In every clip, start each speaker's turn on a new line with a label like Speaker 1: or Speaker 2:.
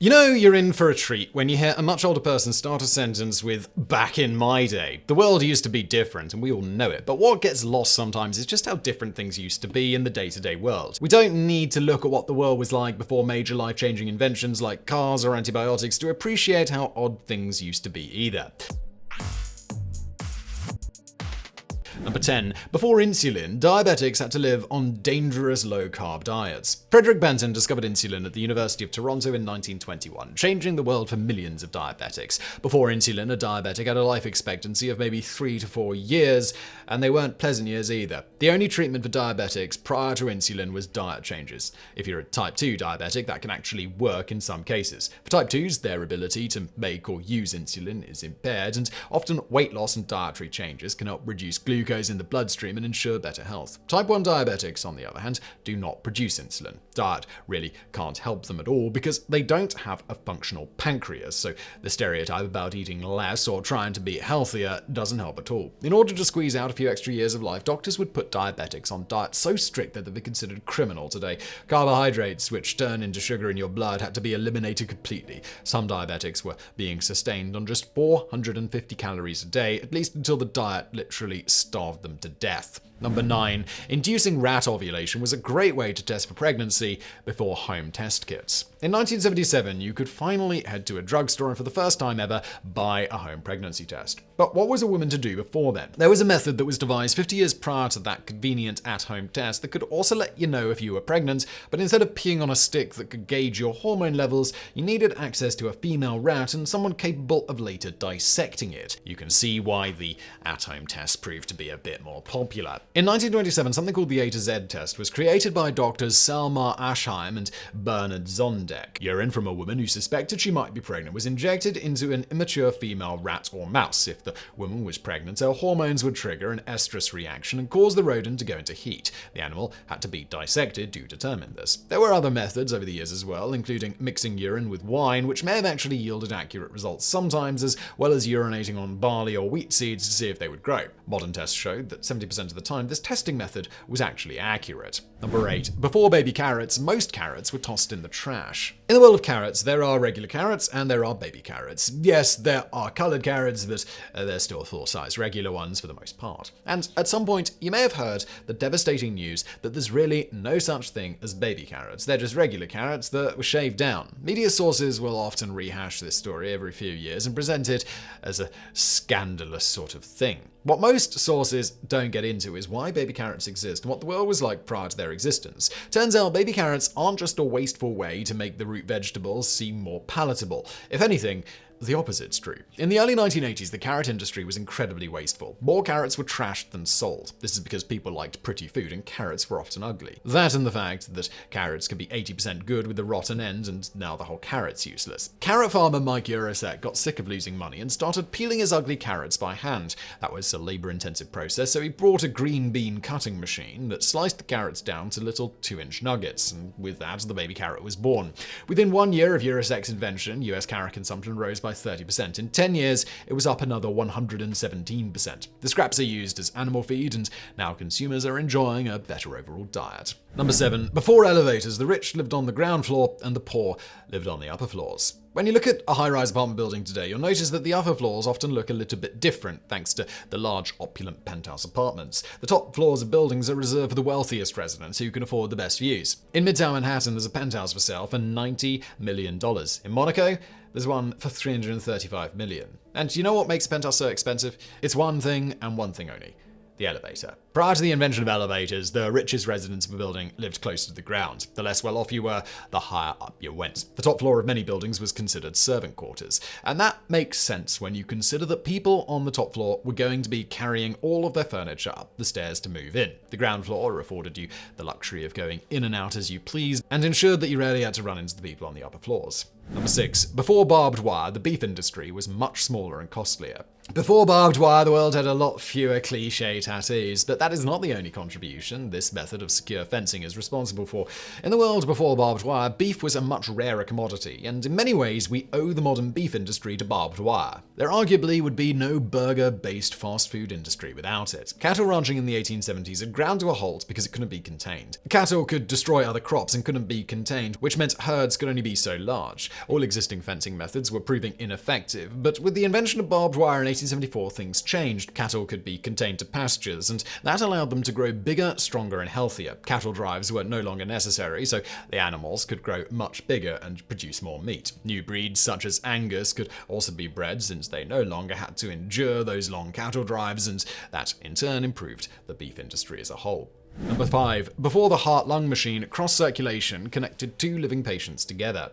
Speaker 1: You know you're in for a treat when you hear a much older person start a sentence with, "back in my day." The world used to be different, and we all know it, but what gets lost sometimes is just how different things used to be in the day-to-day world. We don't need to look at what the world was like before major life-changing inventions like cars or antibiotics to appreciate how odd things used to be either. Number 10. Before insulin, diabetics had to live on dangerous low-carb diets. Frederick Benton discovered insulin at the University of Toronto in 1921, changing the world for millions of diabetics. Before insulin, a diabetic had a life expectancy of maybe 3 to 4 years, and they weren't pleasant years either. The only treatment for diabetics prior to insulin was diet changes. If you're a type 2 diabetic, that can actually work in some cases. For type 2s, their ability to make or use insulin is impaired, and often weight loss and dietary changes can help reduce glucose in the bloodstream and ensure better health. Type 1 diabetics, on the other hand, do not produce insulin. Diet really can't help them at all because they don't have a functional pancreas, so the stereotype about eating less or trying to be healthier doesn't help at all. In order to squeeze out a few extra years of life, doctors would put diabetics on diets so strict that they'd be considered criminal today. Carbohydrates, which turn into sugar in your blood, had to be eliminated completely. Some diabetics were being sustained on just 450 calories a day, at least until the diet literally starved them to death. Number 9. Inducing rat ovulation was a great way to test for pregnancy before home test kits. In 1977, you could finally head to a drugstore and for the first time ever buy a home pregnancy test. But what was a woman to do before then? There was a method that was devised 50 years prior to that convenient at-home test that could also let you know if you were pregnant, but instead of peeing on a stick that could gauge your hormone levels, you needed access to a female rat and someone capable of later dissecting it. You can see why the at-home test proved to be a bit more popular. In 1927, something called the A to Z test was created by doctors Salma Ashheim and Bernard Zondek. Urine from a woman who suspected she might be pregnant was injected into an immature female rat or mouse. If the woman was pregnant, her hormones would trigger an estrus reaction and cause the rodent to go into heat. The animal had to be dissected to determine this. There were other methods over the years as well, including mixing urine with wine, which may have actually yielded accurate results sometimes, as well as urinating on barley or wheat seeds to see if they would grow. Modern tests showed that 70% of the time, this testing method was actually accurate. Number 8. Before baby carrots, most carrots were tossed in the trash. In the world of carrots, there are regular carrots and there are baby carrots. Yes, there are colored carrots, but they're still full-size regular ones for the most part. And at some point, you may have heard the devastating news that there's really no such thing as baby carrots. They're just regular carrots that were shaved down. Media sources will often rehash this story every few years and present it as a scandalous sort of thing. What most sources don't get into is why baby carrots exist and what the world was like prior to their existence. Turns out baby carrots aren't just a wasteful way to make the root vegetables seem more palatable. If anything, the opposite's true. In the early 1980s, the carrot industry was incredibly wasteful. More carrots were trashed than sold. This is because people liked pretty food and carrots were often ugly. That and the fact that carrots can be 80% good with the rotten end, and now the whole carrot's useless. Carrot farmer Mike Urosek got sick of losing money and started peeling his ugly carrots by hand. That was a labor-intensive process, so he brought a green bean cutting machine that sliced the carrots down to little 2-inch nuggets, and with that, the baby carrot was born. Within 1 year of Urosek's invention, US carrot consumption rose by 30%. In 10 years, it was up another 117%. The scraps are used as animal feed, and now consumers are enjoying a better overall diet. Number 7. Before elevators, the rich lived on the ground floor and the poor lived on the upper floors. When you look at a high-rise apartment building today, you'll notice that the upper floors often look a little bit different thanks to the large, opulent penthouse apartments. The top floors of buildings are reserved for the wealthiest residents who can afford the best views. In Midtown Manhattan, there's a penthouse for sale for $90 million. In Monaco, there's one for $335 million. And you know what makes a penthouse so expensive? It's one thing and one thing only. The elevator. Prior to the invention of elevators, the richest residents of a building lived closer to the ground. The less well off you were, the higher up you went. The top floor of many buildings was considered servant quarters. And that makes sense when you consider that people on the top floor were going to be carrying all of their furniture up the stairs to move in. The ground floor afforded you the luxury of going in and out as you pleased and ensured that you rarely had to run into the people on the upper floors. Number 6. Before barbed wire, the beef industry was much smaller and costlier. Before barbed wire, the world had a lot fewer cliché tattoos, but that is not the only contribution this method of secure fencing is responsible for. In the world before barbed wire, beef was a much rarer commodity, and in many ways we owe the modern beef industry to barbed wire. There arguably would be no burger-based fast food industry without it. Cattle ranching in the 1870s had ground to a halt because it couldn't be contained. Cattle could destroy other crops and couldn't be contained, which meant herds could only be so large. All existing fencing methods were proving ineffective, but with the invention of barbed wire in 1874, things changed. Cattle could be contained to pastures, and that allowed them to grow bigger, stronger, and healthier. Cattle drives were no longer necessary, so the animals could grow much bigger and produce more meat. New breeds such as Angus could also be bred since they no longer had to endure those long cattle drives, and that in turn improved the beef industry as a whole. Number 5. Before the heart-lung machine, cross-circulation connected two living patients together.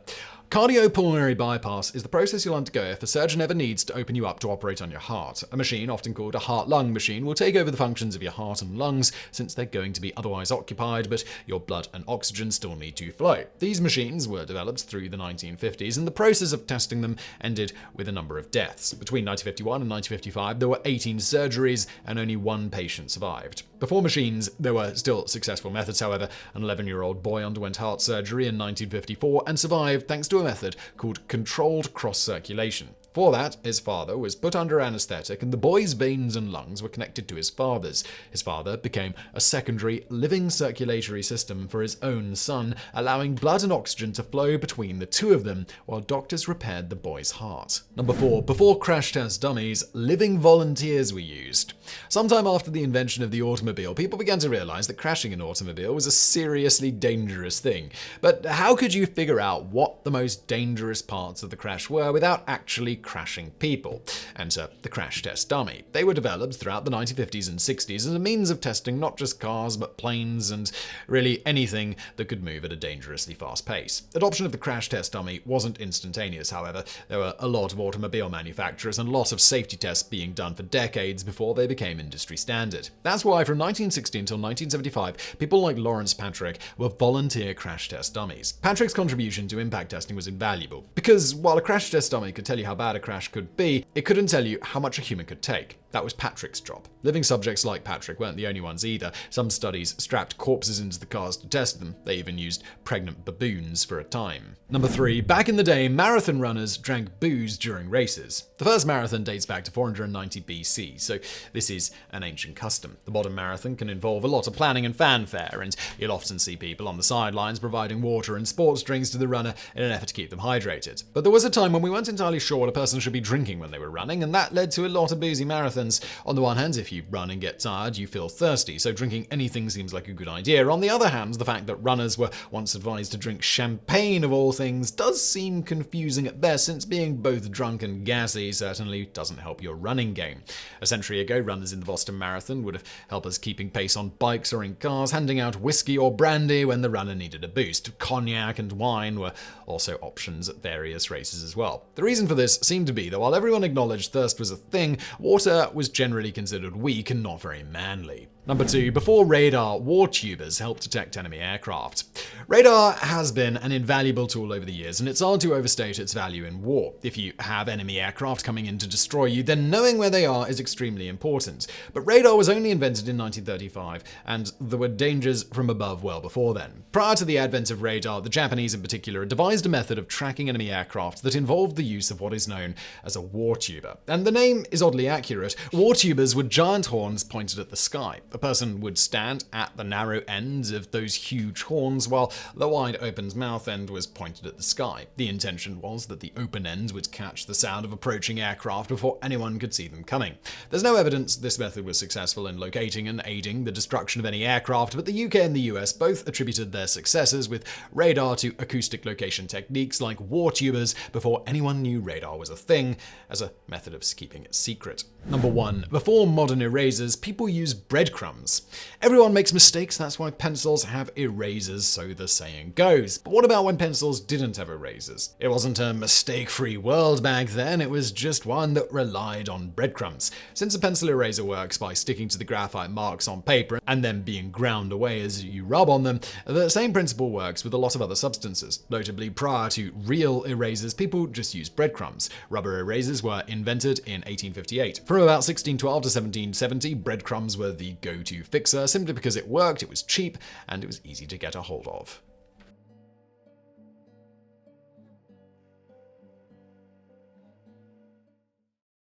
Speaker 1: Cardiopulmonary bypass is the process you'll undergo if a surgeon ever needs to open you up to operate on your heart. A machine, often called a heart-lung machine, will take over the functions of your heart and lungs since they're going to be otherwise occupied, but your blood and oxygen still need to flow. These machines were developed through the 1950s, and the process of testing them ended with a number of deaths. Between 1951 and 1955, there were 18 surgeries and only one patient survived. Before machines, there were still successful methods, however. An 11-year-old boy underwent heart surgery in 1954 and survived thanks to a method called controlled cross-circulation. For that, his father was put under anesthetic and the boy's veins and lungs were connected to his father's. His father became a secondary, living circulatory system for his own son, allowing blood and oxygen to flow between the two of them while doctors repaired the boy's heart. Number 4. Before crash test dummies, living volunteers were used. Sometime after the invention of the automobile, people began to realize that crashing an automobile was a seriously dangerous thing. But how could you figure out what the most dangerous parts of the crash were without actually crashing people? Enter the crash test dummy. They were developed throughout the 1950s and 60s as a means of testing not just cars but planes and really anything that could move at a dangerously fast pace. Adoption of the crash test dummy wasn't instantaneous, however. There were a lot of automobile manufacturers and a lot of safety tests being done for decades before they became industry standard. That's why from 1960 until 1975, people like Lawrence Patrick were volunteer crash test dummies. Patrick's contribution to impact testing was invaluable, because while a crash test dummy could tell you how bad a crash could be, it couldn't tell you how much a human could take. That was Patrick's job. Living subjects like Patrick weren't the only ones either. Some studies strapped corpses into the cars to test them. They even used pregnant baboons for a time. Number 3. Back in the day, marathon runners drank booze during races. The first marathon dates back to 490 BC, so this is an ancient custom. The modern marathon can involve a lot of planning and fanfare, and you'll often see people on the sidelines providing water and sports drinks to the runner in an effort to keep them hydrated. But there was a time when we weren't entirely sure what a person should be drinking when they were running, and that led to a lot of boozy marathons. On the one hand, if you run and get tired, you feel thirsty, so drinking anything seems like a good idea. On the other hand, the fact that runners were once advised to drink champagne of all things does seem confusing at best, since being both drunk and gassy certainly doesn't help your running game. A century ago, runners in the Boston Marathon would have helped us keeping pace on bikes or in cars, handing out whiskey or brandy when the runner needed a boost. Cognac and wine were also options at various races as well. The reason for this seemed to be that while everyone acknowledged thirst was a thing, water was generally considered weak and not very manly. Number 2. Before radar, war tubers helped detect enemy aircraft. Radar has been an invaluable tool over the years, and it's hard to overstate its value in war. If you have enemy aircraft coming in to destroy you, then knowing where they are is extremely important. But radar was only invented in 1935, and there were dangers from above well before then. Prior to the advent of radar, the Japanese in particular devised a method of tracking enemy aircraft that involved the use of what is known as a war tuber. And the name is oddly accurate. War tubers were giant horns pointed at the sky. A person would stand at the narrow ends of those huge horns while the wide-open mouth end was pointed at the sky. The intention was that the open end would catch the sound of approaching aircraft before anyone could see them coming. There's no evidence this method was successful in locating and aiding the destruction of any aircraft, but the UK and the US both attributed their successes with radar to acoustic location techniques like war tubers before anyone knew radar was a thing, as a method of keeping it secret. Number 1. Before modern erasers, people used breadcrumbs. Everyone makes mistakes, that's why pencils have erasers, so the saying goes. But what about when pencils didn't have erasers? It wasn't a mistake-free world back then, it was just one that relied on breadcrumbs. Since a pencil eraser works by sticking to the graphite marks on paper and then being ground away as you rub on them, the same principle works with a lot of other substances. Notably, prior to real erasers, people just used breadcrumbs. Rubber erasers were invented in 1858. From about 1612 to 1770, breadcrumbs were the go-to fixer simply because it worked, it was cheap, and it was easy to get a hold of.